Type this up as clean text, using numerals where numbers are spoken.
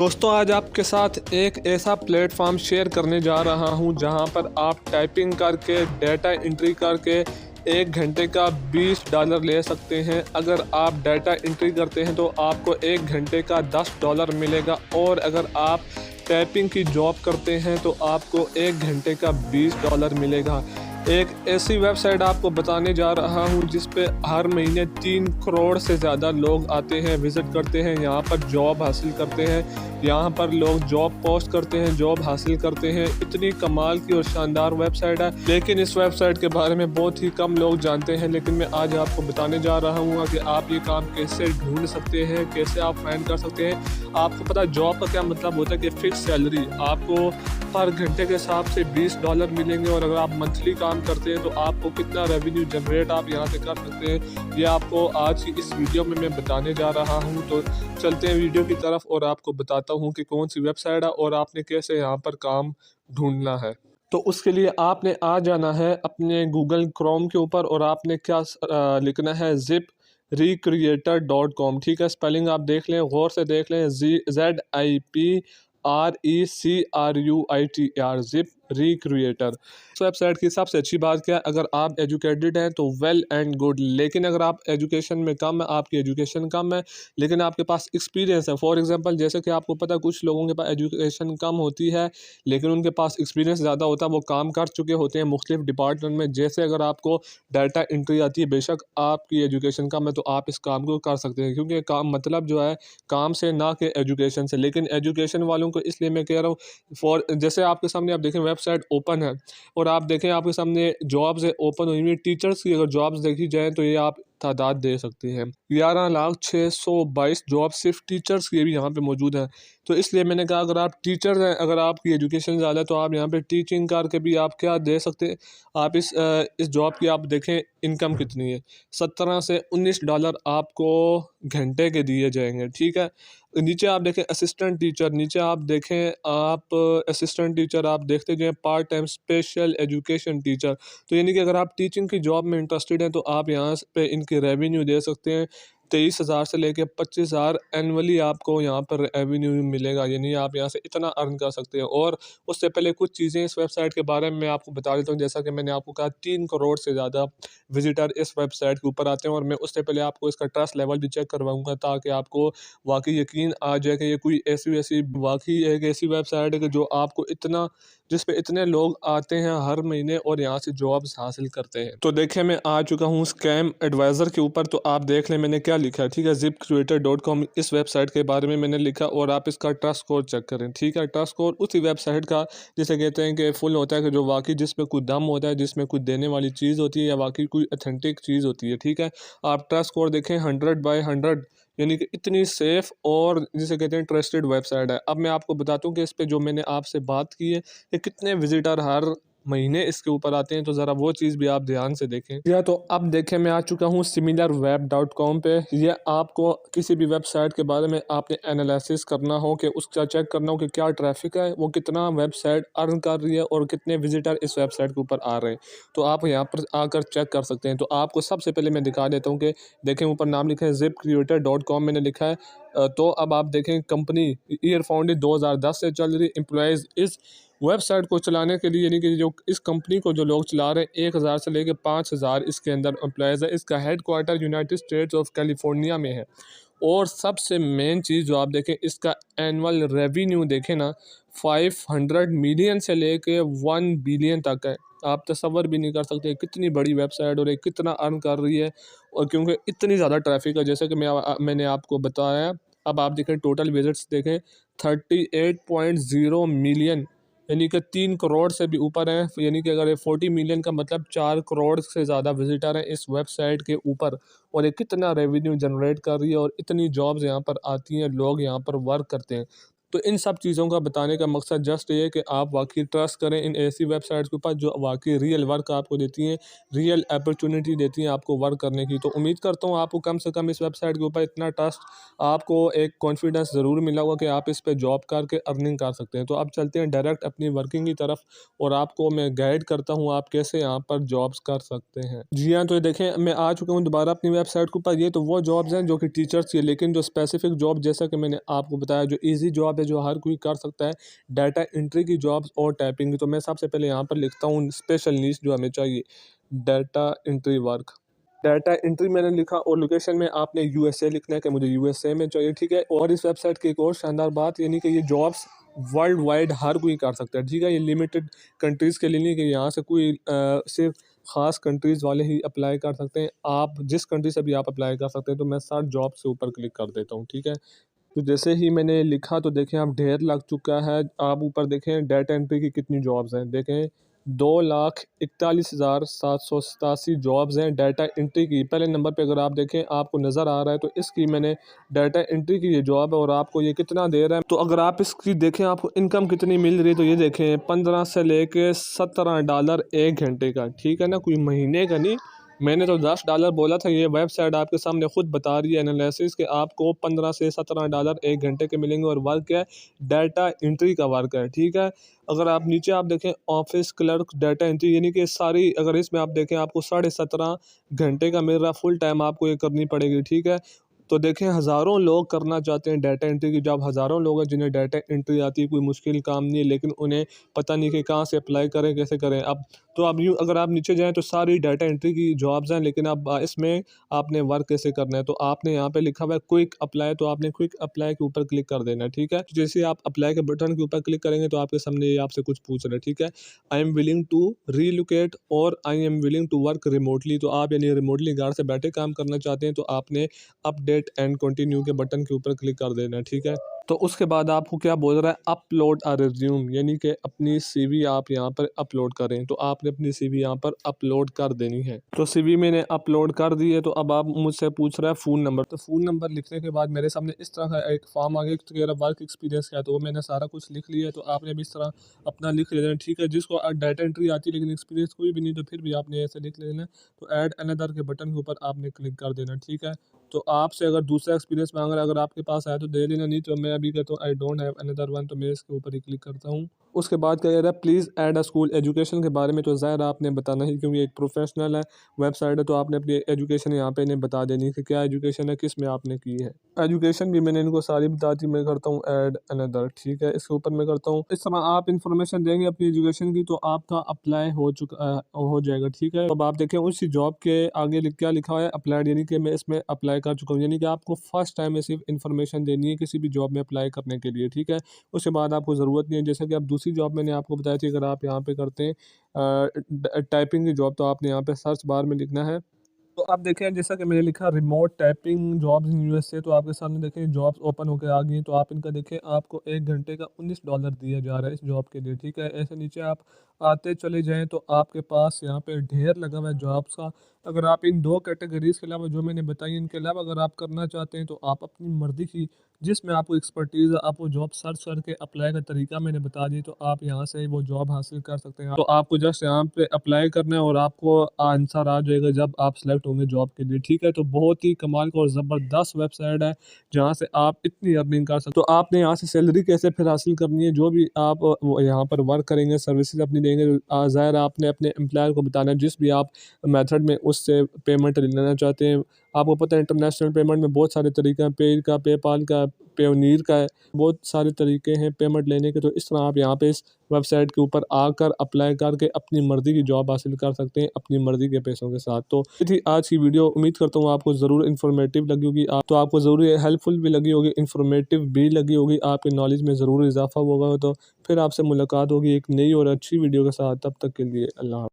दोस्तों आज आपके साथ एक ऐसा प्लेटफॉर्म शेयर करने जा रहा हूं जहां पर आप टाइपिंग करके डाटा एंट्री करके 1 घंटे का $20 ले सकते हैं। अगर आप डाटा एंट्री करते हैं तो आपको 1 घंटे का $10 मिलेगा, और अगर आप टाइपिंग की जॉब करते हैं तो आपको 1 घंटे का $20 मिलेगा। एक ऐसी वेबसाइट आपको बताने जा रहा हूं जिस पे हर महीने 3 करोड़ से ज़्यादा लोग आते हैं, विज़िट करते हैं, यहाँ पर जॉब हासिल करते हैं। यहाँ पर लोग जॉब पोस्ट करते हैं, जॉब हासिल करते हैं। इतनी कमाल की और शानदार वेबसाइट है, लेकिन इस वेबसाइट के बारे में बहुत ही कम लोग जानते हैं। लेकिन मैं आज आपको बताने जा रहा हूँ कि आप ये काम कैसे ढूंढ सकते हैं, कैसे आप फाइंड कर सकते हैं। आपको पता है जॉब का क्या मतलब होता है कि फिक्स सैलरी आपको हर घंटे के हिसाब से $20 मिलेंगे, और अगर आप मंथली काम करते हैं तो आपको कितना रेवेन्यू जनरेट आप यहाँ से कर सकते हैं, ये आपको आज की इस वीडियो में मैं बताने जा रहा हूँ। तो चलते हैं वीडियो की तरफ और आपको बताता हूँ कि कौन सी वेबसाइट है और आपने कैसे यहाँ पर काम ढूंढना है। तो उसके लिए आपने आ जाना है अपने गूगल क्रोम के ऊपर, और आपने क्या लिखना है, ZipRecruiter.com। ठीक है, स्पेलिंग आप देख लें, गौर से देख लें, ZipRecruiter, जिप रिक्रिएटर। इस वेबसाइट की सबसे अच्छी बात क्या है, अगर आप एजुकेटेड हैं तो वेल एंड गुड, लेकिन अगर आप एजुकेशन में कम है, आपकी एजुकेशन कम है लेकिन आपके पास एक्सपीरियंस है। फॉर एग्जांपल, जैसे कि आपको पता है कुछ लोगों के पास एजुकेशन कम होती है लेकिन उनके पास एक्सपीरियंस ज़्यादा होता है, वो काम कर चुके होते हैं मुख्तलिफ डिपार्टमेंट में। जैसे अगर आपको डाटा एंट्री आती है, बेशक आपकी एजुकेशन कम है तो आप इस काम को कर सकते हैं, क्योंकि काम मतलब जो है काम से ना कि एजुकेशन से। लेकिन एजुकेशन वालों को इसलिए मैं कह रहा हूँ, फॉर जैसे आपके सामने आप देखें वेबसाइट ओपन है और आप देखें आपके सामने जॉब्स है ओपन हुई हुई। टीचर्स की अगर जॉब्स देखी जाए तो ये आप तादाद दे सकते हैं, 11,622 जॉब सिर्फ टीचर्स की भी यहाँ पे मौजूद है। तो इसलिए मैंने कहा अगर आप टीचर हैं, अगर आपकी एजुकेशन ज़्यादा है तो आप यहाँ पे टीचिंग करके भी आप क्या दे सकते हैं। आप इस जॉब की आप देखें इनकम कितनी है, $17 से $19 आपको घंटे के दिए जाएंगे। ठीक है, नीचे आप देखें असिस्टेंट टीचर, नीचे आप देखें आप असिस्टेंट टीचर आप देखते जाएँ, part time special education teacher. तो यानी कि अगर आप टीचिंग की जॉब में इंटरेस्टेड हैं तो आप यहाँ पे इनकी रेवेन्यू दे सकते हैं। 23,000 से लेके 25,000 एनुअली आपको यहाँ पर रेवेन्यू मिलेगा, यानी आप यहाँ से इतना अर्न कर सकते हैं। और उससे पहले कुछ चीज़ें इस वेबसाइट के बारे में मैं आपको बता देता हूँ। जैसा कि मैंने आपको कहा 3 करोड़ से ज़्यादा विजिटर इस वेबसाइट के ऊपर आते हैं, और मैं उससे पहले आपको इसका ट्रस्ट लेवल भी चेक करवाऊँगा ताकि आपको वाकई यकीन आ जाए कि ये कोई ऐसी वैसी वाकई एक ऐसी वेबसाइट है कि जो आपको इतना जिस पे इतने लोग आते हैं हर महीने और यहाँ से जॉब्स हासिल करते हैं। तो देखिए मैं आ चुका हूँ स्कैम एडवाइज़र के ऊपर, तो आप देख लें मैंने क्या लिखा है। ठीक है, ZipRecruiter.com इस वेबसाइट के बारे में मैंने लिखा, और आप इसका ट्रस्ट स्कोर चेक करें। ठीक है, ट्रस्ट स्कोर उसी वेबसाइट का जिसे कहते हैं कि फुल होता है, कि जो वाकई जिसमें कोई दम होता है, जिसमें कोई देने वाली चीज़ होती है या वाकई कोई अथेंटिक चीज़ होती है। ठीक है, आप ट्रस्ट स्कोर देखें 100/100, यानी कि इतनी सेफ़ और जिसे कहते हैं ट्रस्टेड वेबसाइट है। अब मैं आपको बताता हूँ कि इस पे जो मैंने आपसे बात की है कि कितने विजिटर हर महीने इसके ऊपर आते हैं, तो ज़रा वो चीज़ भी आप ध्यान से देखें। या तो अब देखें मैं आ चुका हूँ SimilarWeb.com पे। ये आपको किसी भी वेबसाइट के बारे में आपने एनालिसिस करना हो कि उसका चेक करना हो कि क्या ट्रैफिक है, वो कितना वेबसाइट अर्न कर रही है और कितने विजिटर इस वेबसाइट के ऊपर आ रहे हैं, तो आप यहाँ पर आकर चेक कर सकते हैं। तो आपको सबसे पहले मैं दिखा देता हूँ कि देखें ऊपर नाम लिखा है ZipRecruiter.com मैंने लिखा है। तो अब आप देखें कंपनी ईयर फाउंडेड 2010 से चल रही। एम्प्लॉयज़ इस वेबसाइट को चलाने के लिए, यानी कि जो इस कंपनी को जो लोग चला रहे हैं 1,000 से लेकर 5,000 इसके अंदर एम्प्लॉयज़ है। इसका head quarter United states of California में है। और सबसे मेन चीज़ जो आप देखें, इसका एनुअल रेवेन्यू देखें ना, 500 मिलियन से लेके 1 बिलियन तक है। आप तसव्वुर भी नहीं कर सकते कितनी बड़ी वेबसाइट और ये कितना अर्न कर रही है, और क्योंकि इतनी ज़्यादा ट्रैफिक है जैसे कि मैंने आपको बताया। अब आप देखें टोटल विजिट्स देखें 38.0 मिलियन, यानी कि 3 करोड़ से भी ऊपर हैं। यानी कि अगर ये 40 मिलियन का मतलब 4 करोड़ से ज़्यादा विजिटर हैं इस वेबसाइट के ऊपर, और ये कितना रेवेन्यू जनरेट कर रही है और इतनी जॉब्स यहाँ पर आती हैं, लोग यहाँ पर वर्क करते हैं। तो इन सब चीज़ों का बताने का मकसद जस्ट ये है कि आप वाकई ट्रस्ट करें इन ऐसी वेबसाइट्स के ऊपर जो वाकई रियल वर्क आपको देती हैं, रियल अपॉर्चुनिटी देती हैं आपको वर्क करने की। तो उम्मीद करता हूँ आपको कम से कम इस वेबसाइट के ऊपर इतना ट्रस्ट, आपको एक कॉन्फिडेंस ज़रूर मिला होगा कि आप इस पे जॉब करके अर्निंग कर सकते हैं। तो अब चलते हैं डायरेक्ट अपनी वर्किंग की तरफ, और आपको मैं गाइड करता हूँ आप कैसे यहाँ पर जॉब्स कर सकते हैं। जी हाँ, तो ये देखें मैं आ चुका हूँ दोबारा अपनी वेबसाइट के ऊपर। ये तो वो जॉब्स हैं जो कि टीचर्स की, लेकिन जो स्पेसिफिक जॉब जैसा कि मैंने आपको बताया जो ईजी जॉब जॉब है जो हर कोई कर सकता है, डाटा एंट्री की जॉब्स और टाइपिंग की। तो मैं सबसे पहले यहाँ पर लिखता हूँ स्पेशल नीश जो हमें चाहिए, data entry work. Data entry मैंने लिखा और लोकेशन में आपने यूएसए लिखना है कि मुझे यूएसए में चाहिए, ठीक है। और इस वेबसाइट की एक और शानदार बात यानी कि ये जॉब्स वर्ल्ड वाइड हर कोई कर सकता है, ठीक है। ये लिमिटेड कंट्रीज़ के लिए नहीं कि यहाँ से कोई सिर्फ ख़ास कंट्रीज़ वाले ही अप्लाई कर सकते हैं। आप जिस कंट्री से भी आप अप्लाई कर सकते हैं। तो मैं सर्च जॉब से ऊपर क्लिक कर देता हूँ, ठीक है। तो जैसे ही मैंने लिखा तो देखें आप ढेर लग चुका है। आप ऊपर देखें डाटा एंट्री की कितनी जॉब्स हैं, देखें 2,41,787 जॉब्स हैं डाटा एंट्री की। पहले नंबर पे अगर आप देखें आपको नज़र आ रहा है तो इसकी मैंने डाटा एंट्री की ये जॉब है और आपको ये कितना दे रहा है। तो अगर आप इसकी देखें आपको इनकम कितनी मिल रही है तो ये देखें 15 से लेके $17 1 घंटे का, ठीक है ना, कोई महीने का नहीं। मैंने तो $10 बोला था। ये वेबसाइट आपके सामने खुद बता रही है एनालिसिस के आपको 15 से $17 1 घंटे के मिलेंगे। और वर्क क्या है, डाटा एंट्री का वर्क है, ठीक है। अगर आप नीचे आप देखें ऑफिस क्लर्क डाटा एंट्री यानी कि सारी, अगर इसमें आप देखें आपको 17.5 घंटे का मिल रहा, फुल टाइम आपको ये करनी पड़ेगी, ठीक है। तो देखें हज़ारों लोग करना चाहते हैं डाटा एंट्री की जॉब, हज़ारों लोग हैं जिन्हें डाटा एंट्री आती है, कोई मुश्किल काम नहीं है, लेकिन उन्हें पता नहीं कि कहाँ से अप्लाई करें, कैसे करें। अब तो अब यूँ अगर आप नीचे जाएँ तो सारी डाटा एंट्री की जॉब्स हैं, लेकिन अब इसमें आपने वर्क कैसे करना है। तो आपने यहाँ पे लिखा हुआ है क्विक अप्लाई, तो आपने क्विक अप्लाई के ऊपर क्लिक कर देना है, ठीक है। जैसे आप अप्लाई के बटन के ऊपर क्लिक करेंगे तो आपके सामने ये आपसे कुछ पूछ रहा है, ठीक है। I am willing to relocate और I am willing to work remotely. तो आप यानी रिमोटली घर से बैठे काम करना चाहते हैं तो आपने अपडेट एंड कंटिन्यू के बटन के ऊपर क्लिक कर देना है, ठीक है। तो उसके बाद आपको क्या बोल रहा है, अपलोड अ रिज्यूम, यानी कि अपनी सीवी आप यहाँ पर अपलोड करें। तो आपने अपनी सीवी यहाँ पर अपलोड कर देनी है। तो सीवी मैंने अपलोड कर दी है। तो अब आप मुझसे पूछ रहा है फ़ोन नंबर। तो फ़ोन नंबर लिखने के बाद मेरे सामने इस तरह का एक फॉर्म आ गया कि तेरा वर्क एक्सपीरियंस क्या है। तो वो मैंने सारा कुछ लिख लिया है। तो आपने भी इस तरह अपना लिख लेना है, ठीक है। जिसको डाटा एंट्री आती है लेकिन एक्सपीरियंस कोई भी नहीं तो फिर भी आपने ऐसे लिख लेना है। तो ऐड अनदर के बटन के ऊपर आपने क्लिक कर देना, ठीक है। तो आपसे अगर दूसरा एक्सपीरियंस मांग रहा है, अगर आपके पास है तो दे लेना, नहीं तो मैं अभी कहता हूँ I don't have another one, तो मैं इसके ऊपर ही क्लिक करता हूँ। उसके बाद क्या कह रहा है, please add a school education के बारे में। तो ज़ाहिर आपने बताना ही, क्योंकि एक प्रोफेशनल है वेबसाइट है, तो आपने अपनी एजुकेशन यहाँ पे इन्हें बता देनी कि क्या एजुकेशन है, किस में आपने की है। एजुकेशन भी मैंने इनको सारी बता दी। मैं करता हूँ ऐड अनदर, ठीक है। इसके ऊपर मैं करता हूँ। इस तरह आप इन्फॉर्मेशन देंगे अपनी एजुकेशन की तो आपका अप्लाई हो चुका हो जाएगा, ठीक है। अब आप देखें उसी जॉब के आगे क्या लिखा हुआ है, अप्लाइड, यानी कि मैं इसमें अप्लाई कर चुका हूँ। यानी कि आपको फर्स्ट टाइम में सिर्फ इन्फॉर्मेशन देनी है किसी भी जॉब में अप्लाई करने के लिए, ठीक है। उसके बाद आपको ज़रूरत नहीं है। जैसे कि अब दूसरी जॉब मैंने आपको बताई थी, अगर आप यहाँ पे करते हैं टाइपिंग की जॉब, तो आपने यहाँ पे सर्च बार में लिखना है। तो आप देखें जैसा कि मैंने लिखा remote typing jobs in USA, तो आपके सामने देखें जॉब्स ओपन होकर आ गई हैं। तो आप इनका देखें आपको 1 घंटे का $19 दिया जा रहा है इस जॉब के लिए, ठीक है। ऐसे नीचे आप आते चले जाएँ तो आपके पास यहाँ पे ढेर लगा हुआ है जॉब्स का। अगर आप इन 2 कैटेगरीज़ के अलावा जो मैंने बताई इनके अलावा अगर आप करना चाहते हैं तो आप अपनी मर्ज़ी की जिसमें आपको एक्सपर्टीज़ है, आप वो जॉब सर्च करके अप्लाई का तरीका मैंने बता दी, तो आप यहाँ से वो जॉब हासिल कर सकते हैं। तो आपको जस्ट यहाँ पे अप्लाई करना है और आपको आंसर आ जाएगा जब आप सेलेक्ट होंगे जॉब के लिए, ठीक है। तो बहुत ही कमाल का और ज़बरदस्त वेबसाइट है जहाँ से आप इतनी अर्निंग कर सकते हो। तो आपने यहाँ से सैलरी कैसे फिर हासिल करनी है, जो भी आप वो यहाँ पर वर्क करेंगे, सर्विसेज अपनी देंगे, ज़ाहिर है आपने अपने एम्प्लॉयर को बताना है जिस भी आप मेथड में उससे पेमेंट लेना चाहते हैं। आपको पता है इंटरनेशनल पेमेंट में बहुत सारे तरीके हैं, पेज का, पेपाल का, पेयोनीर का है, बहुत सारे तरीके हैं पेमेंट लेने के। तो इस तरह आप यहाँ पे इस वेबसाइट के ऊपर आकर अप्लाई करके अपनी मर्ज़ी की जॉब हासिल कर सकते हैं अपनी मर्ज़ी के पैसों के साथ। तो ये थी आज की वीडियो। उम्मीद करता हूँ आपको ज़रूर इन्फॉर्मेटिव लगी होगी। आप तो आपको ज़रूर हेल्पफुल भी लगी होगी, इन्फॉर्मेटिव भी लगी होगी, आपके नॉलेज में ज़रूर इजाफा होगा। तो फिर आपसे मुलाकात होगी एक नई और अच्छी वीडियो के साथ। तब तक के लिए अल्लाह।